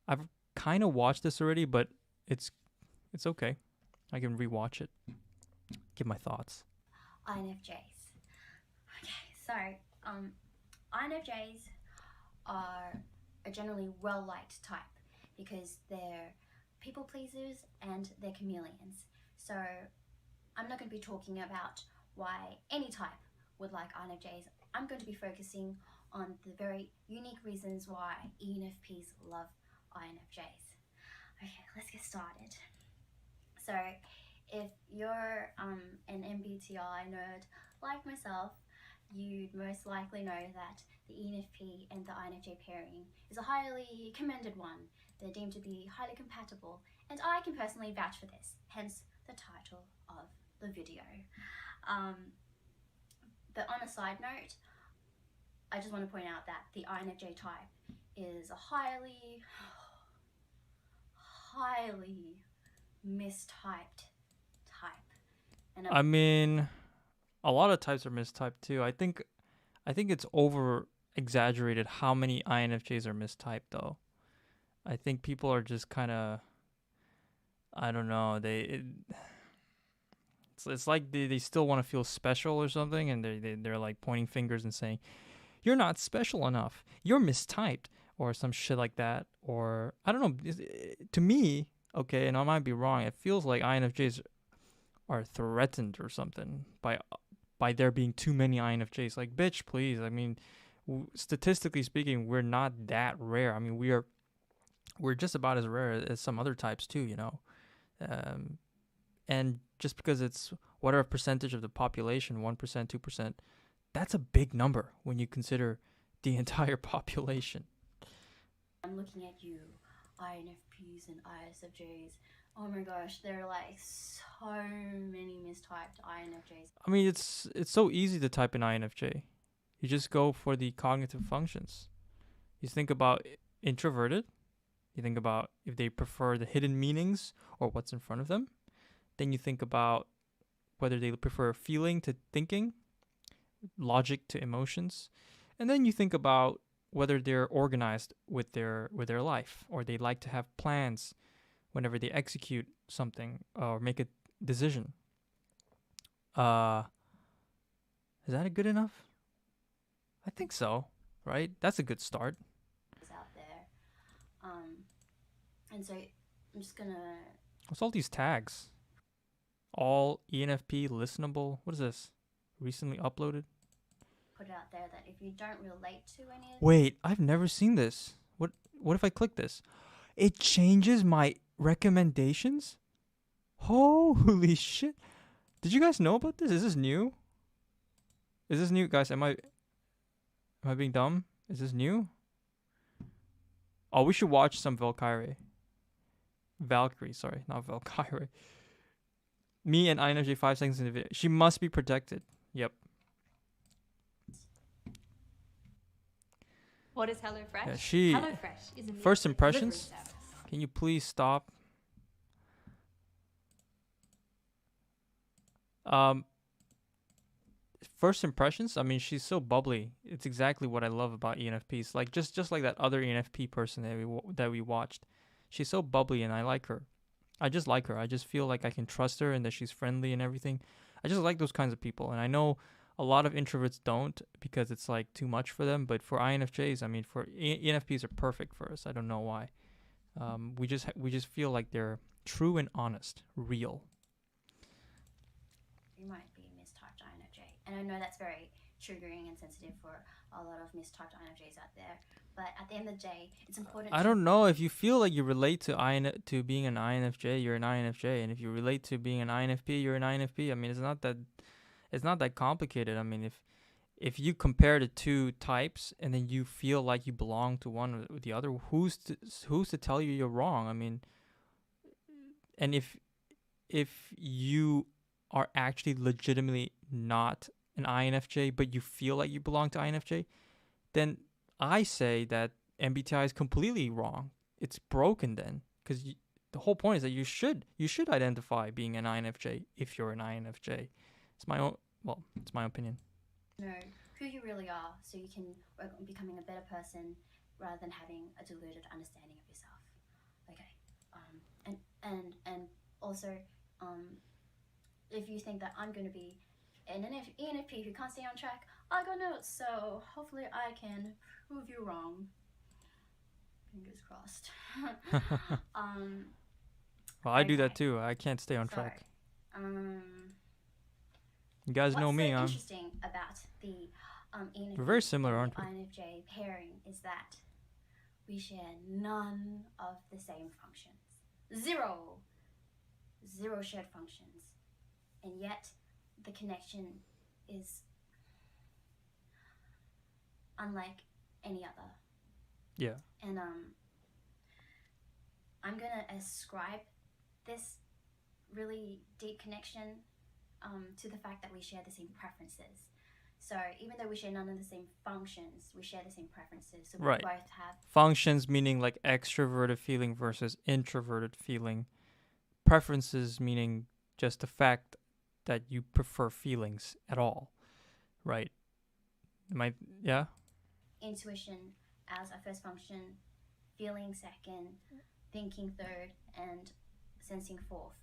I've kind of watched this already, but it's it's okay. I can rewatch it, give my thoughts. INFJs. Okay, so INFJs are a generally well liked type because they're people pleasers and they're chameleons. So I'm not going to be talking about why any type would like INFJs. I'm going to be focusing on the very unique reasons why ENFPs love INFJs. Okay, let's get started. So, if you're an MBTI nerd like myself, you'd most likely know that the ENFP and the INFJ pairing is a highly commended one. They're deemed to be highly compatible, and I can personally vouch for this, hence the title of the video. Um, but on a side note, I just want to point out that the INFJ type is a highly mistyped type. And I mean, a lot of types are mistyped too. I think it's over exaggerated how many INFJs are mistyped though. I think people are just kind of, I don't know, it's like they still want to feel special or something, and they're like pointing fingers and saying you're not special enough, you're mistyped, or some shit like that. Or I don't know, to me, okay, and I might be wrong, it feels like INFJs are threatened or something by there being too many INFJs. Like, bitch, please. I mean, statistically speaking, we're not that rare. I mean, we're just about as rare as some other types too, you know. Um, and just because it's whatever percentage of the population, 1%, 2%, that's a big number when you consider the entire population. I'm looking at you, INFPs and ISFJs. Oh my gosh, there are like so many mistyped INFJs. I mean, it's so easy to type in INFJ. You just go for the cognitive functions. You think about introverted. You think about if they prefer the hidden meanings or what's in front of them. Then you think about whether they prefer feeling to thinking, logic to emotions, and then you think about whether they're organized with their life, or they like to have plans whenever they execute something or make a decision. Uh, is that good enough? I think so, right? That's a good start. Out there. Um, and so I'm just gonna What's all these tags? All ENFP listenable. What is this? Recently uploaded. put it out there that if you don't relate to any of Wait, I've never seen this. What if I click this? It changes my recommendations? Holy shit. Did you guys know about this? Is this new? Is this new, guys? Am I being dumb? Is this new? Oh, we should watch some Valkyrie. Valkyrie, sorry, not Valkyrie. Me and INFJ 5 seconds in the video. She must be protected. Yep. What is HelloFresh? Yeah, she. HelloFresh is a meal First delivery impressions? service. Can you please stop? Um, First impressions. I mean, she's so bubbly. It's exactly what I love about ENFPs. Like just like that other ENFP person that we watched. She's so bubbly, and I like her. I just like her. I just feel like I can trust her and that she's friendly and everything. I just like those kinds of people. And I know a lot of introverts don't because it's like too much for them. But for INFJs, I mean, for ENFPs are perfect for us. I don't know why. We just feel like they're true and honest, real. you might be a mistyped INFJ. And I know that's very triggering and sensitive for a lot of mistyped INFJs out there. But at the end of the day, it's important I don't know if you feel like you relate to being an INFJ, you're an INFJ, and if you relate to being an INFP, you're an INFP. I mean, it's not that complicated. I mean, if you compare the two types and then you feel like you belong to one or the other, who's to tell you you're wrong? I mean, and if you are actually legitimately not an INFJ, but you feel like you belong to INFJ, then I say that MBTI is completely wrong. It's broken then, because the whole point is that you should identify being an INFJ if you're an INFJ. It's my own. Well, it's my opinion. know who you really are so you can work on becoming a better person rather than having a deluded understanding of yourself. Okay. And also, if you think that I'm going to be an ENFP who can't stay on track, I got notes, so hopefully I can prove you wrong. Fingers crossed. um, Well, I do that okay, too. I can't stay on so track. um, You guys know what's so me. interesting about the We're ENFP very similar, and aren't the we? INFJ pairing is that we share none of the same functions. Zero. Zero shared functions. And yet the connection is unlike any other. Yeah. And I'm gonna ascribe this really deep connection to the fact that we share the same preferences. So even though we share none of the same functions, we share the same preferences. So we Right. both have Functions meaning like extroverted feeling versus introverted feeling. Preferences meaning just the fact that you prefer feelings at all. Right. Am I? Yeah. intuition as our first function, feeling second, thinking third, and sensing fourth.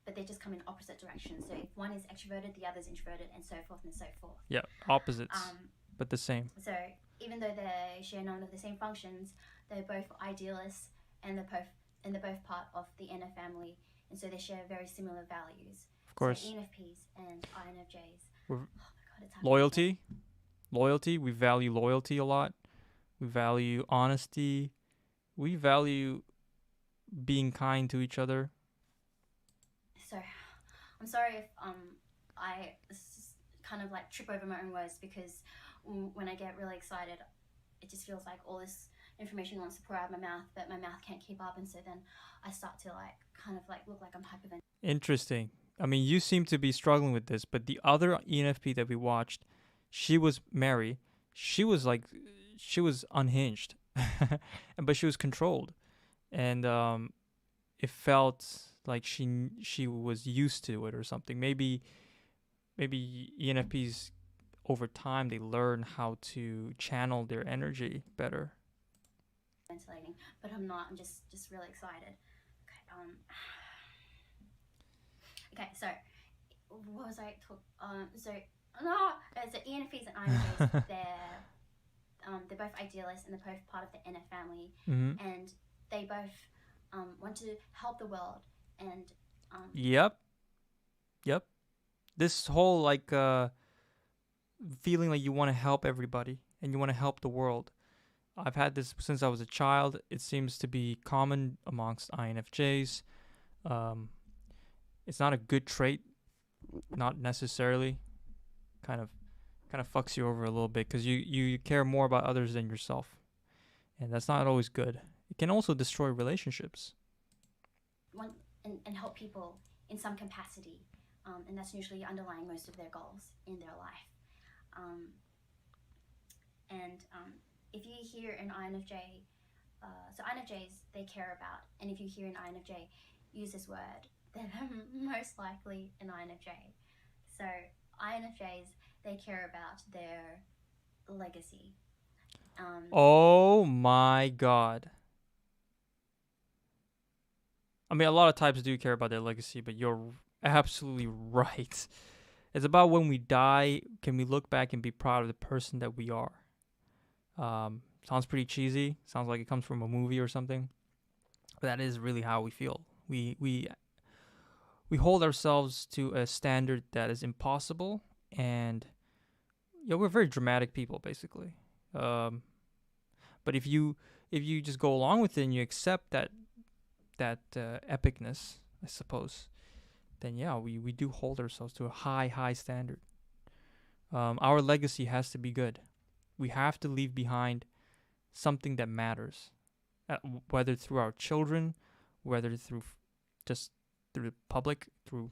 But they just come in opposite directions. So if one is extroverted, the other is introverted, and so forth and so forth. Yeah. Opposites, Um, but the same. so even though they share none of the same functions, they're both idealists and they're both part of the inner family, and so they share very similar values. Of course. So ENFPs and INFJs. We're Oh my god, it's loyalty. Loyalty. We value loyalty a lot. We value honesty. We value being kind to each other. So I'm sorry if I kind of like trip over my own words because when I get really excited, it just feels like all this information wants to pour out of my mouth, but my mouth can't keep up, and so then I start to like kind of like look like I'm hyperventilating. Interesting. I mean, you seem to be struggling with this, but the other ENFP that we watched, she was Mary. She was like, she was unhinged, but she was controlled, and it felt like she was used to it or something. Maybe ENFPs over time they learn how to channel their energy better. But I'm not. I'm just really excited. Okay. Okay. So what was I talking? So no. So ENFPs and INFJs, they're both idealists and they're both part of the inner family, Mm-hmm. and they both want to help the world. And Yep. Yep. This whole like feeling like you want to help everybody and you want to help the world. I've had this since I was a child. It seems to be common amongst INFJs. Um, it's not a good trait, not necessarily. Kind of, kind of fucks you over a little bit because you care more about others than yourself, and that's not always good. It can also destroy relationships. want and help people in some capacity, and that's usually underlying most of their goals in their life. Um, and if you hear an INFJ, so INFJs they care about, and if you hear an INFJ use this word, then most likely an INFJ. So INFJs they care about their legacy. Oh my god. I mean, a lot of types do care about their legacy, but you're absolutely right. It's about when we die, can we look back and be proud of the person that we are? Sounds pretty cheesy. Sounds like it comes from a movie or something. But that is really how we feel. We hold ourselves to a standard that is impossible, and yeah, we're very dramatic people, basically. Um, but if you just go along with it and you accept that epicness, I suppose, then yeah, we do hold ourselves to a high standard. Our legacy has to be good. We have to leave behind something that matters, whether through our children, whether through just through the public, through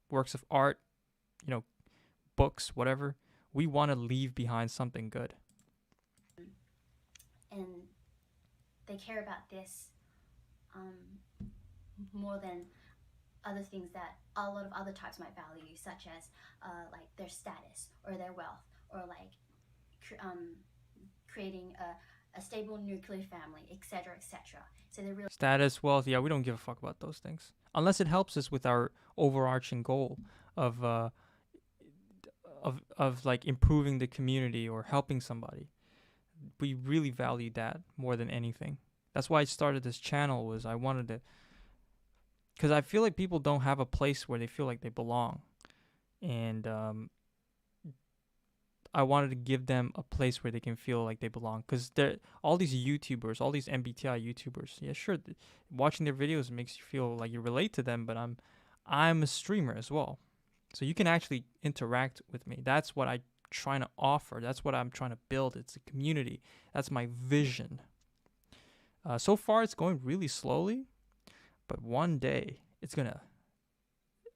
works of art, books, whatever. We want to leave behind something good. And they care about this more than other things that a lot of other types might value, such as like their status or their wealth, or like creating a stable nuclear family, etc., etc. So they're really Status, wealth, yeah, we don't give a fuck about those things unless it helps us with our overarching goal of like improving the community or helping somebody. We really value that more than anything. That's why I started this channel. Was I wanted to, because I feel like people don't have a place where they feel like they belong, and I wanted to give them a place where they can feel like they belong. Because they're all these YouTubers, all these MBTI YouTubers. Yeah, sure, watching their videos makes you feel like you relate to them, but I'm a streamer as well, so you can actually interact with me. That's what I trying to offer. That's what I'm trying to build. It's a community. That's my vision. So far, it's going really slowly, but one day it's gonna.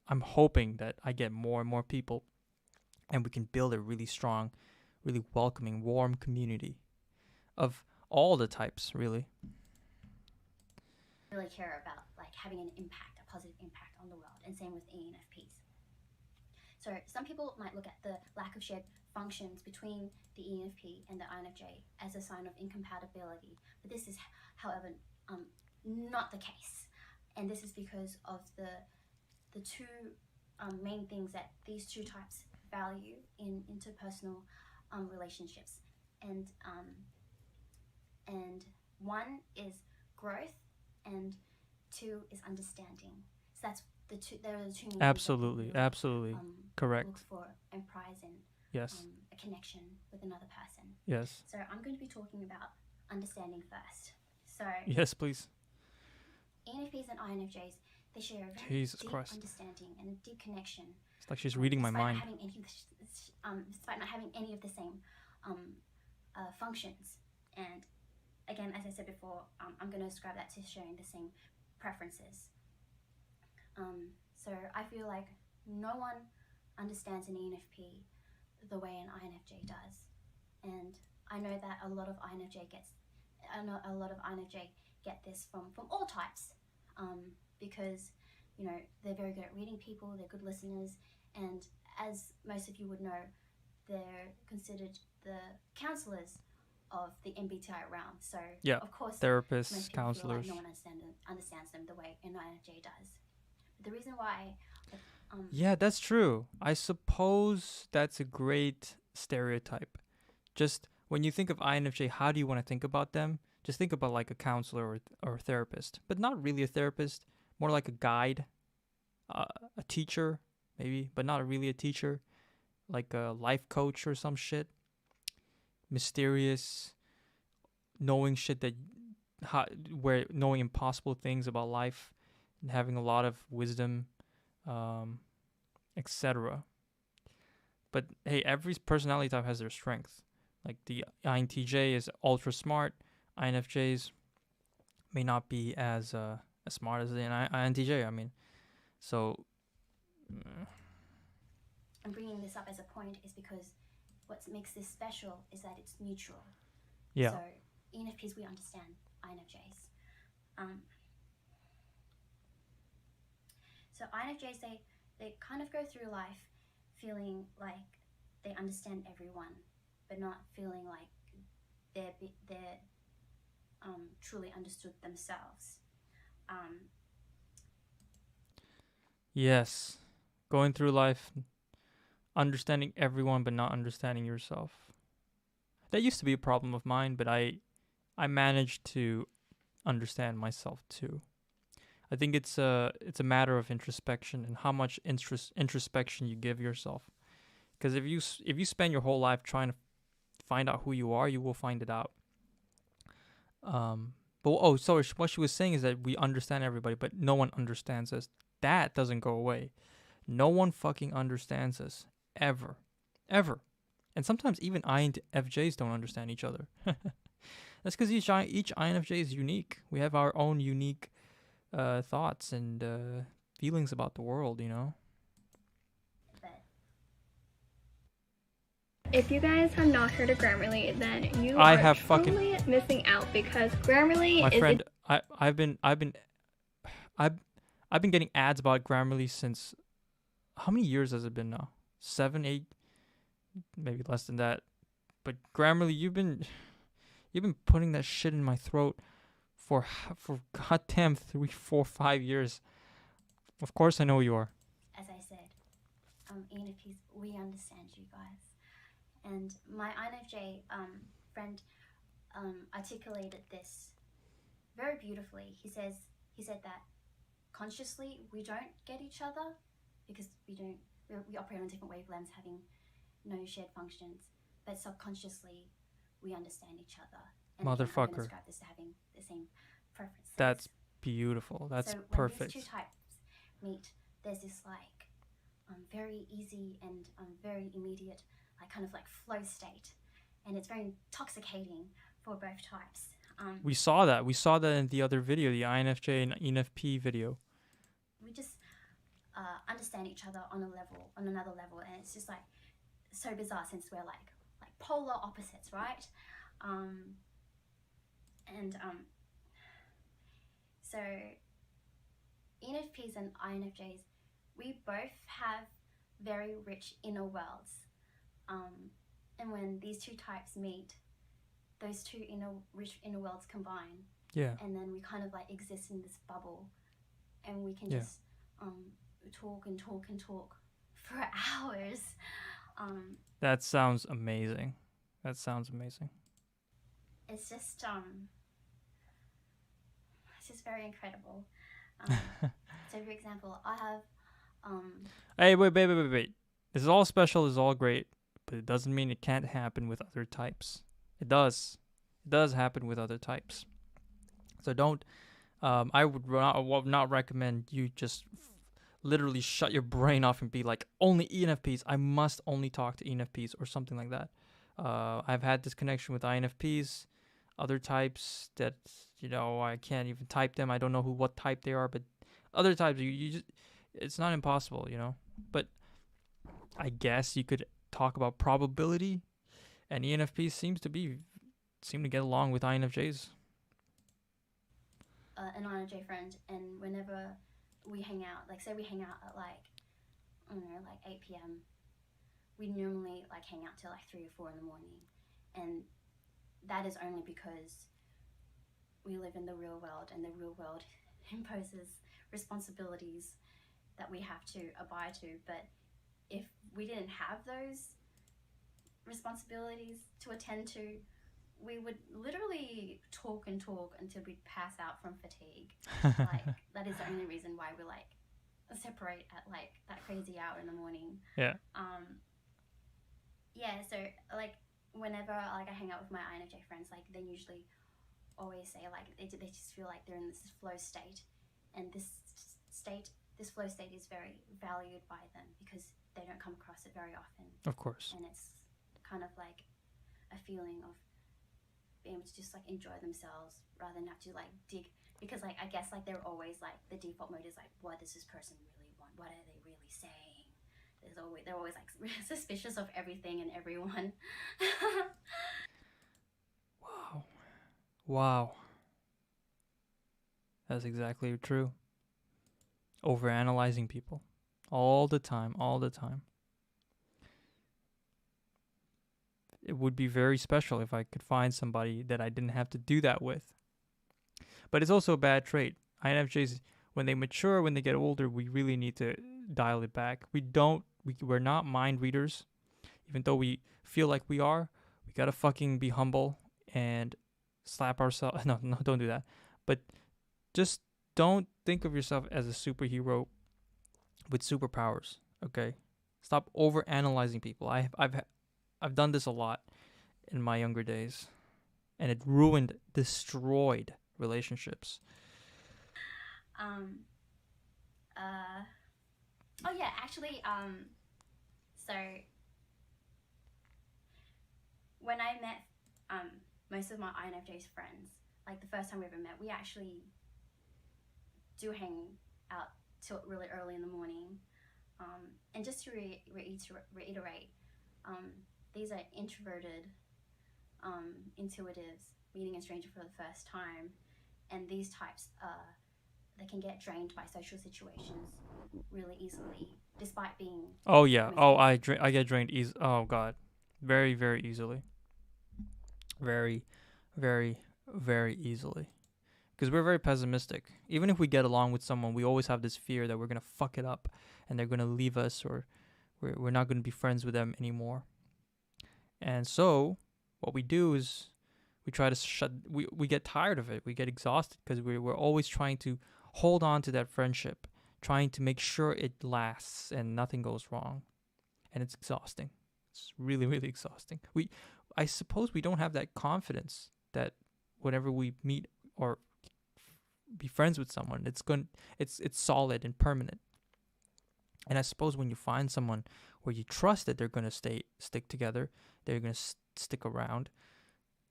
I'm hoping that I get more and more people, and we can build a really strong, really welcoming, warm community of all the types, really. really care about like having an impact, a positive impact on the world, and same with ENFPs. So some people might look at the lack of shared functions between the ENFP and the INFJ as a sign of incompatibility, but this is, however, not the case, and this is because of the two main things that these two types value in interpersonal relationships, and one is growth, and two is understanding. So that's the two. There are the two main Absolutely, things that absolutely, correct. look for and prize in Yes, a connection with another person. yes, So I'm going to be talking about understanding first. So yes, please. ENFPs and INFJs, they share a very Jesus deep Christ. understanding and a deep connection. It's like she's reading my mind. Despite not having any of the same functions. And again, as I said before, I'm going to ascribe that to sharing the same preferences. So I feel like no one understands an ENFP the way an INFJ does, and I know that a lot of INFJ get this from all types, because they're very good at reading people, they're good listeners, and as most of you would know, they're considered the counselors of the MBTI realm. So Yeah, of course, therapists, most people counselors. feel like no one understands them the way an INFJ does. But the reason why, Yeah, that's true. I suppose that's a great stereotype. Just when you think of INFJ, how do you want to think about them? Just think about like a counselor or a therapist, but not really a therapist, more like a guide, a teacher, maybe, but not really a teacher, like a life coach or some shit. Mysterious, knowing shit that, where knowing impossible things about life, and having a lot of wisdom, etc. But hey, every personality type has their strengths. Like the INTJ is ultra smart. INFJs may not be as smart as the INTJ. I mean, so. I'm bringing this up as a point is because what makes this special is that it's neutral. Yeah. So ENFPs, we understand INFJs. So INFJs, they kind of go through life feeling like they understand everyone, but not feeling like they're truly understood themselves. Yes. Going through life, understanding everyone but not understanding yourself. That used to be a problem of mine, but I managed to understand myself too. I think it's a matter of introspection and how much introspection you give yourself. Because if you spend your whole life trying to find out who you are, you will find it out. So what she was saying is that we understand everybody, but no one understands us. That doesn't go away. No one fucking understands us ever, ever. And sometimes even INFJs don't understand each other. That's because each INFJ is unique. We have our own unique thoughts and feelings about the world, you know? If you guys have not heard of Grammarly, then you are truly missing out, because Grammarly my friend, I've been getting ads about Grammarly since, how many years has it been now? 7, 8, maybe less than that. But Grammarly, you've been You've been putting that shit in my throat for goddamn 3, 4, 5 years. Of course I know you are. As I said, ENFPs, we understand you guys. And my INFJ friend articulated this very beautifully. He said that consciously we don't get each other because we operate on different wavelengths, having no shared functions, but subconsciously we understand each other. And Motherfucker. again, I'm going to describe this as having the same preferences. That's beautiful. That's so perfect. When these two types meet, there's this like very easy and very immediate, like kind of like flow state, and it's very intoxicating for both types. We saw that in the other video, the INFJ and ENFP video. We just understand each other on another level, and it's just like so bizarre since we're like polar opposites, right? So ENFPs and INFJs, we both have very rich inner worlds, and when these two types meet, those two rich inner worlds combine. Yeah. And then we kind of like exist in this bubble, and we can just talk and talk and talk for hours. That sounds amazing. It's just very incredible. So for example, I have Hey, wait. This is all special, this is all great, but it doesn't mean it can't happen with other types. It does. It does happen with other types. So don't I would not recommend you just literally shut your brain off and be like, only ENFPs, I must only talk to ENFPs or something like that. I've had this connection with INFPs, other types that, I can't even type them. I don't know what type they are, but other types, you just, it's not impossible, But I guess you could talk about probability, and ENFPs seem to get along with INFJs. An INFJ friend, and whenever we hang out, like say we hang out at like 8 p.m. we normally like hang out till like 3 or 4 in the morning, and that is only because we live in the real world, and the real world imposes responsibilities that we have to abide to. But if we didn't have those responsibilities to attend to, we would literally talk and talk until we'd pass out from fatigue. Like that is the only reason why we like separate at like that crazy hour in the morning. Yeah. So like whenever like I hang out with my INFJ friends, like they usually always say like they just feel like they're in this flow state, and this flow state is very valued by them because they don't come across it very often. Of course. And it's kind of like a feeling of being able to just like enjoy themselves rather than have to like dig, because like I guess like they're always like the default mode is like, what does this person really want? What are they really saying? They're always like suspicious of everything and everyone. Wow. That's exactly true. Overanalyzing people. All the time. It would be very special if I could find somebody that I didn't have to do that with. But it's also a bad trait. INFJs, when they mature, when they get older, we really need to dial it back. We're not mind readers. Even though we feel like we are, we gotta fucking be humble and slap ourselves. No, don't do that. But just don't think of yourself as a superhero with superpowers, okay? Stop overanalyzing people. I've done this a lot in my younger days, and it destroyed relationships. So when I met most of my INFJ's friends, like the first time we ever met, we actually do hang out till really early in the morning. And just to reiterate, these are introverted intuitives meeting a stranger for the first time, and these types they can get drained by social situations really easily, despite being. Oh yeah. Oh, I get drained easily. Oh god, very very easily. Very, very, very easily. Because we're very pessimistic. Even if we get along with someone, we always have this fear that we're going to fuck it up and they're going to leave us, or we're not going to be friends with them anymore. And so what we do is we try to we get tired of it. We get exhausted because we're always trying to hold on to that friendship, trying to make sure it lasts and nothing goes wrong. And it's exhausting. It's really, really exhausting. I suppose we don't have that confidence that whenever we meet or be friends with someone, it's solid and permanent. And I suppose when you find someone where you trust that they're gonna stick together, they're gonna stick around,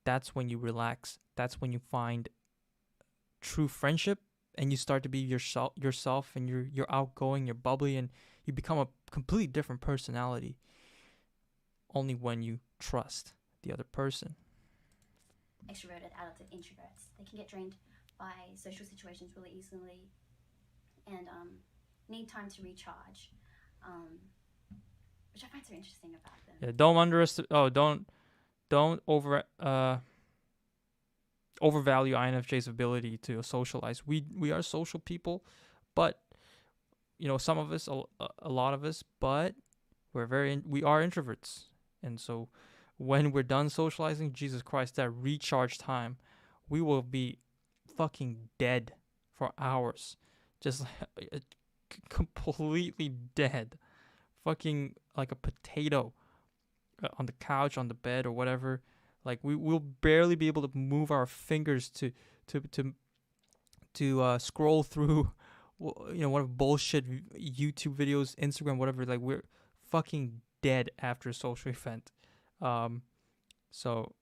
that's when you relax. That's when you find true friendship, and you start to be yourself, and you're outgoing, you're bubbly, and you become a completely different personality. Only when you trust the other person. Extroverted adults and introverts, they can get drained by social situations really easily, and need time to recharge, which I find so interesting about them. Yeah, don't underestimate. Don't overvalue INFJ's ability to socialize. We are social people, but some of us, a lot of us, but we are introverts, and so when we're done socializing, Jesus Christ, that recharge time, we will be fucking dead for hours, just completely dead, fucking like a potato on the couch, on the bed, or whatever. Like we'll barely be able to move our fingers to scroll through, what bullshit YouTube videos, Instagram, whatever. Like we're fucking dead after a social event. So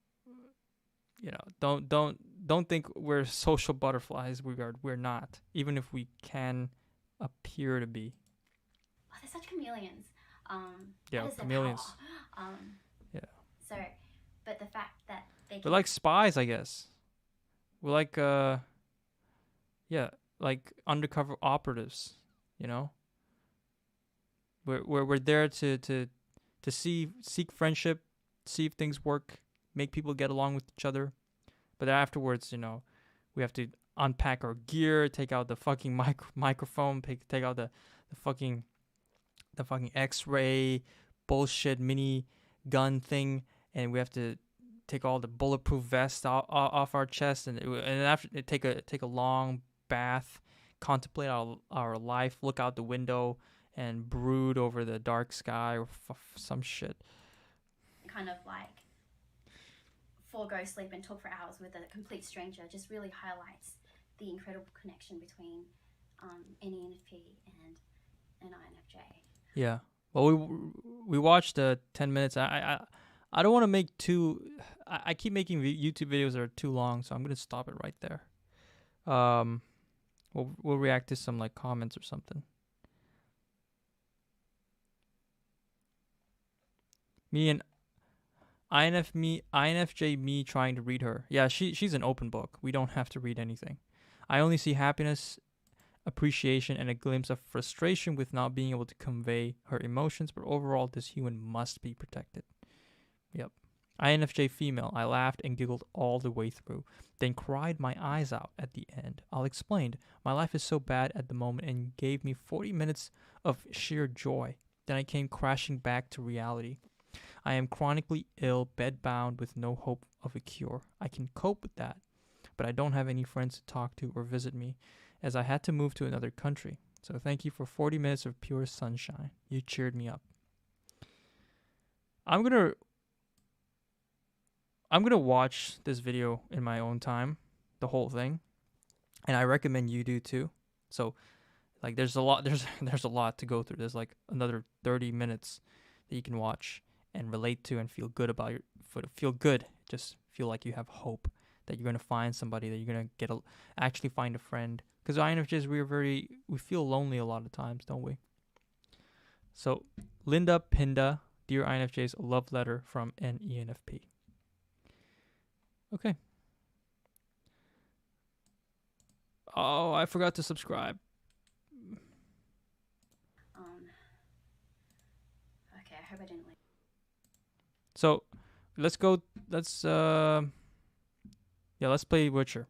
don't think we're social butterflies. We're not, even if we can appear to be. Oh, they're such chameleons. Yeah, chameleons. Yeah. So, but the fact that we're like spies, I guess. We're like like undercover operatives. We're there to seek friendship, see if things work, make people get along with each other. But afterwards, we have to unpack our gear, take out the fucking microphone, take out the fucking X-ray bullshit mini gun thing, and we have to take all the bulletproof vests off our chest, and after take a long bath, contemplate our life, look out the window, and brood over the dark sky or some shit. Kind of like forego sleep and talk for hours with a complete stranger just really highlights the incredible connection between an ENFP and an INFJ. Yeah. Well, we watched 10 minutes. I don't want to make I keep making YouTube videos that are too long, so I'm gonna stop it right there. We'll react to some like comments or something. Me and INFJ me trying to read her. Yeah, she's an open book. We don't have to read anything. I only see happiness, appreciation, and a glimpse of frustration with not being able to convey her emotions, but overall this human must be protected. Yep. INFJ female. I laughed and giggled all the way through, then cried my eyes out at the end. I'll explain. My life is so bad at the moment and gave me 40 minutes of sheer joy. Then I came crashing back to reality. I am chronically ill, bedbound, with no hope of a cure. I can cope with that, but I don't have any friends to talk to or visit me, as I had to move to another country. So thank you for 40 minutes of pure sunshine. You cheered me up. I'm gonna watch this video in my own time, the whole thing, and I recommend you do too. So, like, there's a lot to go through. There's like another 30 minutes that you can watch and relate to and feel good about just feel like you have hope that you're gonna find somebody, that you're gonna actually find a friend. Because INFJs, we feel lonely a lot of times, don't we? So, Linda Pinda, dear INFJs, a love letter from an ENFP. Okay. Oh, I forgot to subscribe. Okay, I hope I didn't like. So, let's go. Yeah, let's play Witcher.